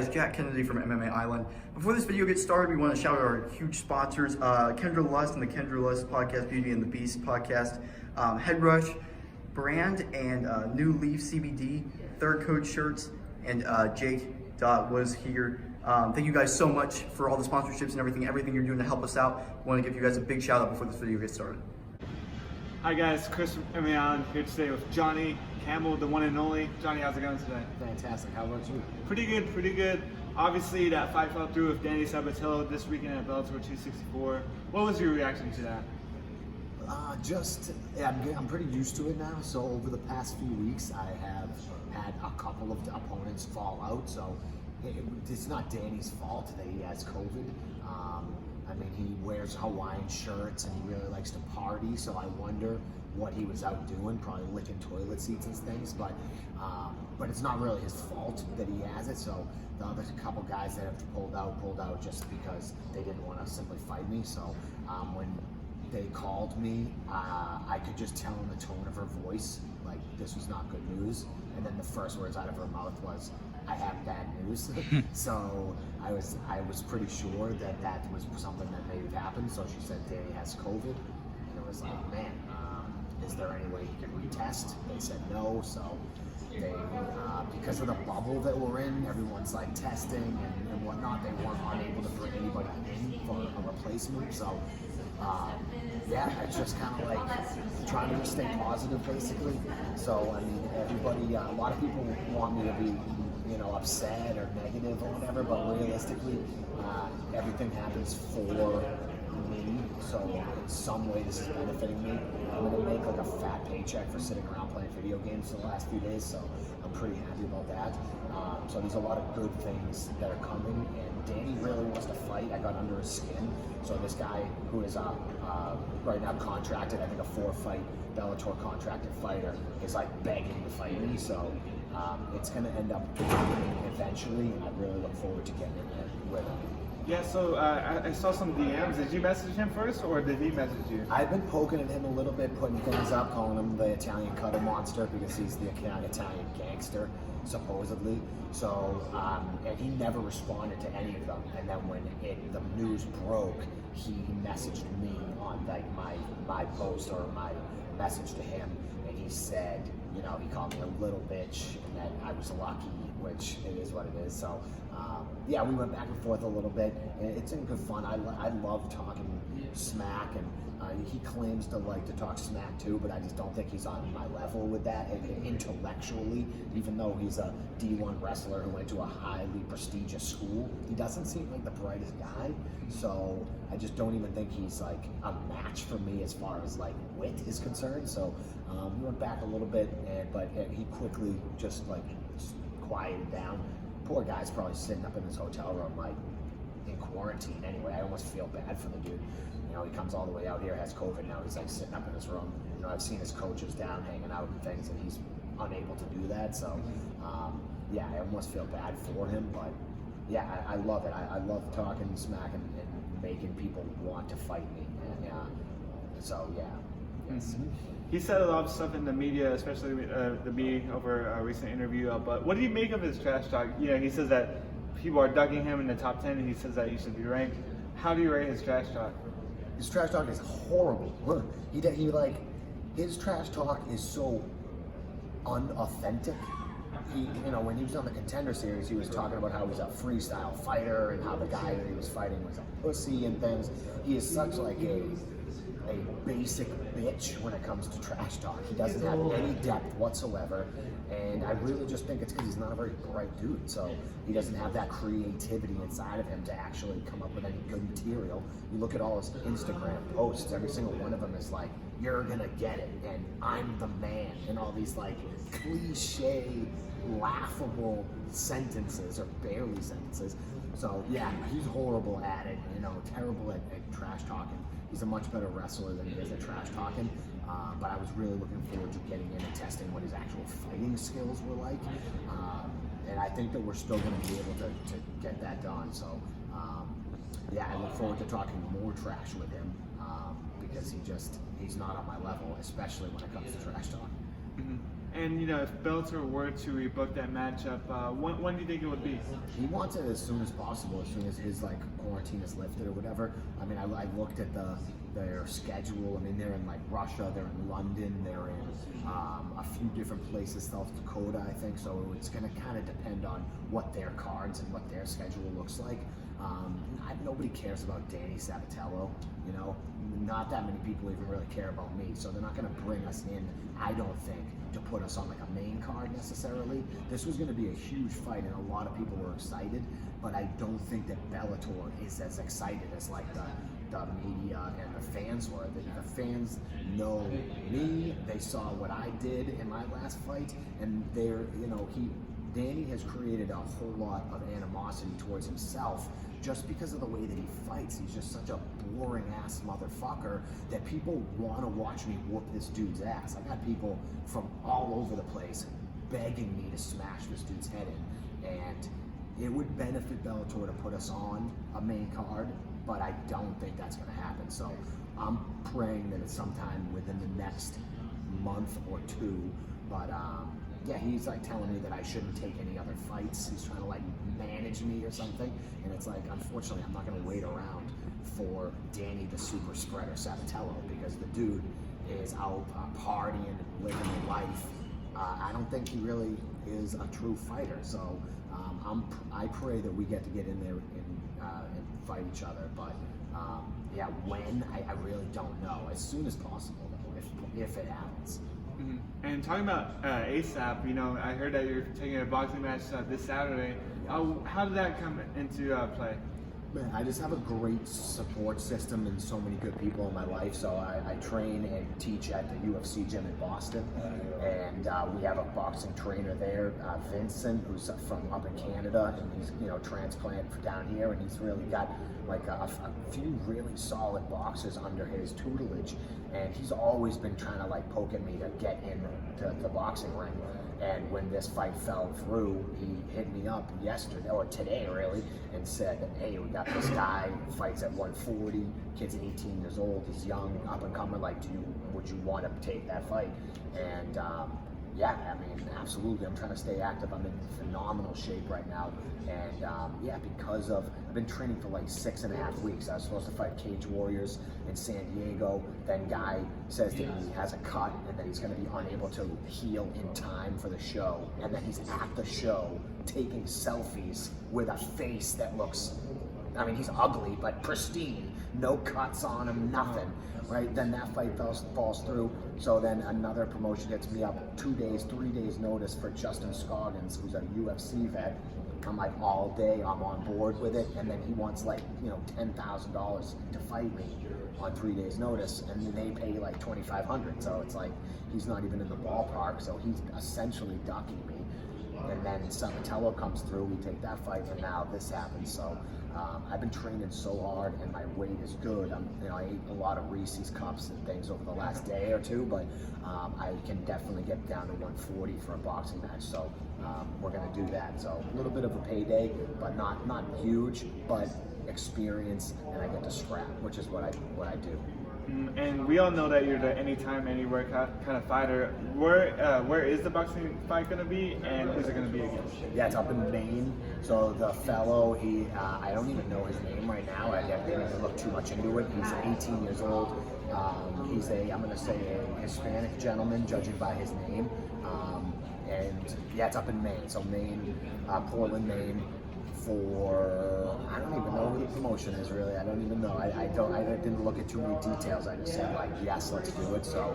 guys, Jack Kennedy from MMA Island. Before this video gets started, we want to shout out our huge sponsors, Kendra Lust and the Kendra Lust podcast, Beauty and the Beast podcast, Head Rush brand, and New Leaf CBD, Third Coach shirts, and Jake was here. Thank you guys so much for all the sponsorships and everything you're doing to help us out. I want to give you guys a big shout out before this video gets started. Hi guys, Chris from MMA Island here today with Johnny Campbell, the one and only. Johnny, how's it going today? Fantastic. How about you? Pretty good. Obviously, that fight fell through with Danny Sabatello this weekend at Bellator 264. What was your reaction to that? I'm pretty used to it now. So over the past few weeks, I have had a couple of opponents fall out. So it's not Danny's fault that he has COVID. I mean, he wears Hawaiian shirts and he really likes to party. So I wonder what he was out doing, probably licking toilet seats and things. But it's not really his fault that he has it. So the other couple guys that have pulled out just because they didn't want to simply fight me. So when they called me, I could just tell in the tone of her voice, like this was not good news. And then the first words out of her mouth was, "I have bad news." So I was pretty sure that was something that may have happened. So she said Danny has COVID, and it was like, man, is there any way he can retest? They said no. So they, because of the bubble that we're in, everyone's like testing and whatnot. They weren't unable to bring anybody in for a replacement. So it's just kind of like trying to just stay positive, basically. So I mean, everybody, a lot of people want me to be, upset or negative or whatever, but realistically, everything happens for me. So in some way, this is benefiting me. I'm gonna make like a fat paycheck for sitting around playing video games for the last few days, so I'm pretty happy about that. So there's a lot of good things that are coming, and Danny really wants to fight. I got under his skin. So this guy who is right now contracted, I think a 4-fight Bellator contracted fighter, is like begging to fight me. So it's going to end up happening eventually, and I really look forward to getting in there with him. Yeah, so I saw some DMs. Did you message him first, or did he message you? I've been poking at him a little bit, putting things up, calling him the Italian cutter monster because he's the Italian gangster, supposedly. So, and he never responded to any of them. And then when the news broke, he messaged me on like my post or my message to him, and he said, he called me a little bitch, and that I was lucky, which it is what it is. So, we went back and forth a little bit, and it's been good fun. I love talking smack, and he claims to like to talk smack too, but I just don't think he's on my level with that intellectually. Even though he's a D1 wrestler who went to a highly prestigious school, he doesn't seem like the brightest guy. So I just don't even think he's like a match for me as far as like wit is concerned. So we went back a little bit, but he quickly just quieted down. Poor guy's probably sitting up in his hotel room like in quarantine anyway. I almost feel bad for the dude. He comes all the way out here, has COVID now, he's like sitting up in his room. I've seen his coaches down hanging out and things, and he's unable to do that. So I almost feel bad for him, but I love it. I love talking smack and making people want to fight me. Yes. Mm-hmm. He said a lot of stuff in the media, especially the me over a recent interview. But what do you make of his trash talk? He says that people are ducking him in the top 10, and he says that he should be ranked. How do you rate his trash talk? His trash talk is horrible. His trash talk is so unauthentic. When he was on the Contender Series, he was talking about how he's a freestyle fighter and how the guy that he was fighting was a pussy and things. He is such like a basic bitch when it comes to trash talk. He doesn't have any depth whatsoever, and I really just think it's because he's not a very bright dude. So he doesn't have that creativity inside of him to actually come up with any good material. You look at all his Instagram posts, every single one of them is like, "You're gonna get it," and "I'm the man," and all these like cliche, laughable sentences or barely sentences. So he's horrible at it, terrible at trash talking. He's a much better wrestler than he is at trash talking, but I was really looking forward to getting in and testing what his actual fighting skills were like, and I think that we're still going to be able to get that done. So I look forward to talking more trash with him, because he's not on my level, especially when it comes to trash talk. Mm-hmm. And if Bellator were to rebook that matchup, when do you think it would be? He wants it as soon as possible, as soon as his quarantine is lifted or whatever. I mean, I looked at their schedule. I mean, they're in Russia, they're in London, they're in a few different places, South Dakota, I think. So it's going to kind of depend on what their cards and what their schedule looks like. Nobody cares about Danny Sabatello, not that many people even really care about me, so they're not going to bring us in, I don't think, to put us on a main card necessarily. This was going to be a huge fight and a lot of people were excited, but I don't think that Bellator is as excited as the media and the fans were. The fans know me, they saw what I did in my last fight, and Danny has created a whole lot of animosity towards himself just because of the way that he fights. He's just such a boring ass motherfucker that people want to watch me whoop this dude's ass. I got people from all over the place begging me to smash this dude's head in, and it would benefit Bellator to put us on a main card, but I don't think that's going to happen. So I'm praying that it's sometime within the next month or two, but yeah, he's telling me that I shouldn't take any other fights. He's trying to manage me or something. And it's unfortunately, I'm not going to wait around for Danny the super spreader Sabatello, because the dude is out partying and living a life. I don't think he really is a true fighter. So I pray that we get in there and fight each other. But yeah, when, I really don't know. As soon as possible, though, if it happens. Mm-hmm. And talking about ASAP, I heard that you're taking a boxing match this Saturday. How did that come into play? Man, I just have a great support system and so many good people in my life. So I train and teach at the UFC gym in Boston, and we have a boxing trainer there, Vincent, who's from up in Canada, and he's transplant down here, and he's really got a few really solid boxers under his tutelage, and he's always been trying to poke at me to get into the boxing ring. And when this fight fell through, he hit me up yesterday, or today really, and said, hey, we got this guy, fights at 140, kid's 18 years old, he's young, up and comer, would you want to take that fight? And yeah, I mean, absolutely, I'm trying to stay active. I'm in phenomenal shape right now. And yeah, because I've been training for 6.5 weeks. I was supposed to fight Cage Warriors in San Diego. Then guy says that he has a cut and that he's going to be unable to heal in time for the show. And then he's at the show taking selfies with a face that looks, I mean, he's ugly, but pristine. No cuts on him, nothing. Right, then that fight falls through. So then another promotion hits me up 2 days, 3 days notice for Justin Scoggins, who's a UFC vet. I'm all day, I'm on board with it, and then he wants $10,000 to fight me on 3 days notice, and then they pay $2,500. So it's he's not even in the ballpark. So he's essentially ducking me. And then Sabatello comes through, we take that fight, and now this happens. So I've been training so hard, and my weight is good. I ate a lot of Reese's Cups and things over the last day or two, but I can definitely get down to 140 for a boxing match. So we're gonna do that. So a little bit of a payday, but not huge, but experience, and I get to scrap, which is what I do. And we all know that you're the anytime, anywhere kind of fighter. Where is the boxing fight going to be, and who's it going to be against? Yeah, it's up in Maine. So the fellow, I don't even know his name right now. I didn't even look too much into it. He's 18 years old. He's I'm going to say a Hispanic gentleman, judging by his name. And yeah, it's up in Maine. So Maine, Portland, Maine. I don't even know who the promotion is really. I don't even know. I didn't look at too many details. I just said yes, let's do it. So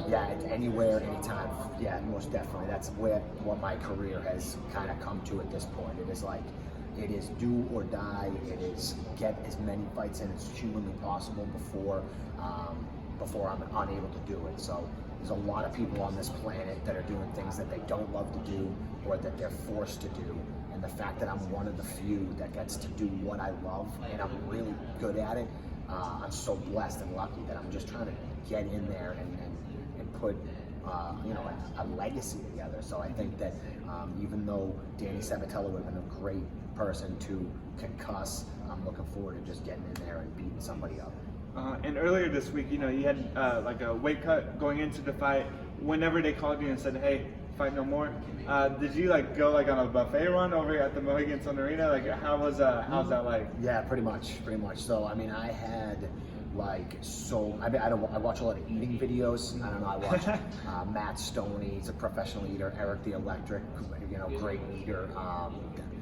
yeah, anywhere, anytime. Yeah, most definitely. That's what my career has kind of come to at this point. It is do or die. It is get as many fights in as humanly possible before I'm unable to do it. So there's a lot of people on this planet that are doing things that they don't love to do or that they're forced to do. And the fact that I'm one of the few that gets to do what I love and I'm really good at it, I'm so blessed and lucky that I'm just trying to get in there and put a legacy together. So I think that even though Danny Sabatello would have been a great person to concuss, I'm looking forward to just getting in there and beating somebody up. And earlier this week, you had like a weight cut going into the fight. Whenever they called you and said, "Hey, fight no more," did you like go like on a buffet run over at the Mohegan Sun Arena? Like, how's that like? Yeah, pretty much. So I mean, I had I watch a lot of eating videos. I don't know. I watch Matt Stoney. He's a professional eater. Eric the Electric, great eater.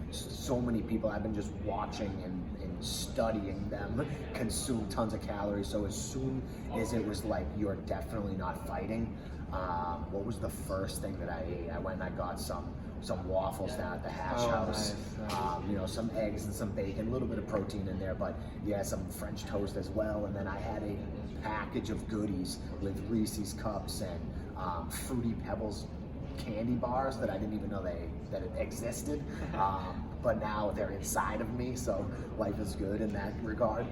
So many people. I've been just watching and studying them consume tons of calories. So as soon as it was like, you're definitely not fighting, what was the first thing that I ate? I went and I got some waffles down at the Hash House. Nice. Some eggs and some bacon, a little bit of protein in there, but yeah, some French toast as well. And then I had a package of goodies with Reese's Cups and Fruity Pebbles candy bars that I didn't even know that it existed. But now they're inside of me, so life is good in that regard.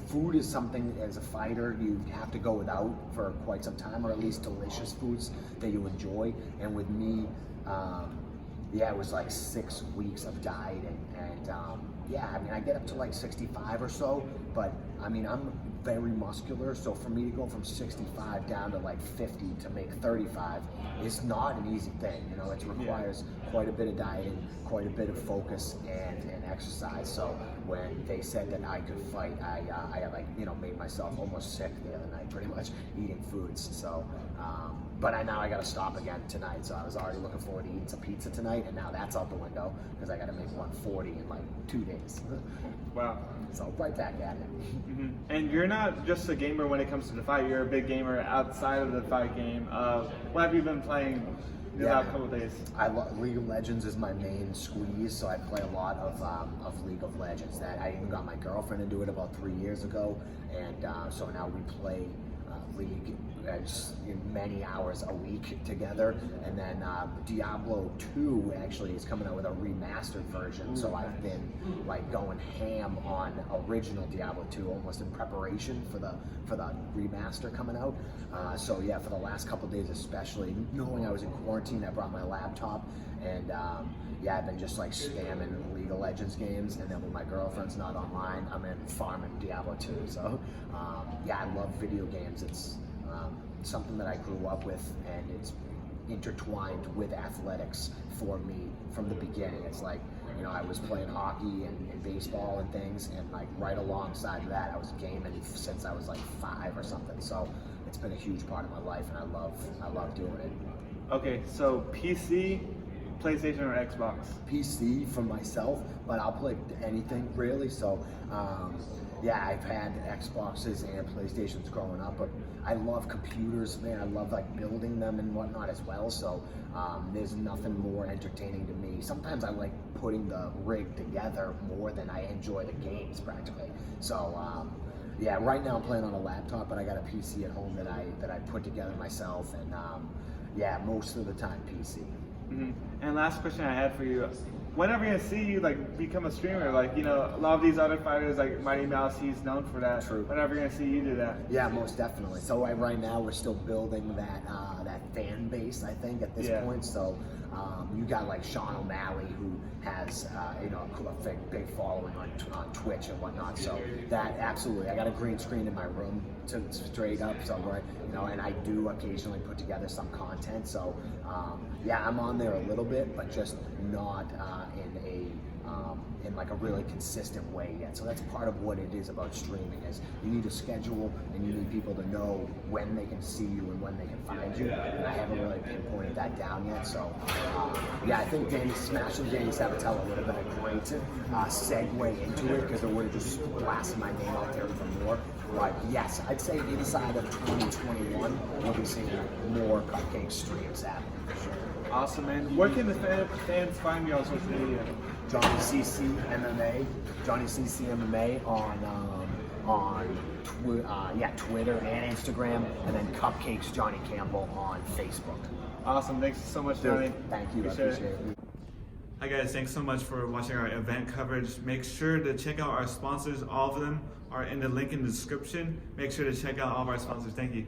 Food is something, as a fighter, you have to go without for quite some time, or at least delicious foods that you enjoy. And with me, it was like 6 weeks of dieting, and I get up to like 65 or so, but I mean, I'm very muscular, so for me to go from 65 down to like 50 to make 35 is not an easy thing. It requires quite a bit of dieting, quite a bit of focus and exercise. So when they said that I could fight, I made myself almost sick the other night, pretty much eating foods. So, but now I got to stop again tonight. So I was already looking forward to eating some pizza tonight, and now that's out the window because I got to make 140 in like 2 days. Wow. So right back at it. Mm-hmm. And you're not just a gamer when it comes to the fight. You're a big gamer outside of the fight game. What have you been playing these last couple of days? League of Legends is my main squeeze, so I play a lot of League of Legends. That I even got my girlfriend to do it about 3 years ago, and so now we play League many hours a week together. And then Diablo 2 actually is coming out with a remastered version, so I've been like going ham on original Diablo 2 almost in preparation for the remaster coming out. So yeah, for the last couple of days especially, knowing I was in quarantine, I brought my laptop, and I've been just like spamming League of Legends games, and then when my girlfriend's not online, I'm in farming Diablo 2. So I love video games. It's something that I grew up with, and it's intertwined with athletics for me from the beginning. It's like, I was playing hockey and baseball and things, and like right alongside that, I was gaming since I was like 5 or something. So it's been a huge part of my life, and I love doing it. Okay, so PC, PlayStation, or Xbox? PC for myself, but I'll play anything really. So I've had Xboxes and PlayStations growing up, but I love computers, man. I love like building them and whatnot as well. So there's nothing more entertaining to me. Sometimes I like putting the rig together more than I enjoy the games practically. So right now I'm playing on a laptop, but I got a PC at home that I put together myself, and most of the time PC. Mm-hmm. And last question I had for you: when are we gonna see you like become a streamer? Like, a lot of these other fighters, like Mighty Mouse, he's known for that. True. When are we gonna see you do that? Yeah, most definitely. So right now we're still building that fan base, I think, at this point. So you got like Sean O'Malley, who has a big following on Twitch and whatnot. So that absolutely, I got a green screen in my room to straight up. So and I do occasionally put together some content. So I'm on there a little bit, but just not in like a really consistent way yet. So that's part of what it is about streaming, is you need a schedule, and you need people to know when they can see you and when they can find you. And I haven't really pinpointed that down yet. So I think smashing Danny Sabatello would have been a great segue into it, because it would have just blasted my name out there for more. But yes, I'd say inside of 2021, we'll be seeing more Cupcake streams happening for sure. Awesome, man. Where can the fans find you on social media? Johnny CC MMA on Twitter and Instagram, and then Cupcakes Johnny Campbell on Facebook. Awesome. Thanks so much, Johnny. Thank you. I appreciate it. Hi guys, thanks so much for watching our event coverage. Make sure to check out our sponsors. All of them are in the link in the description. Make sure to check out all of our sponsors. Thank you.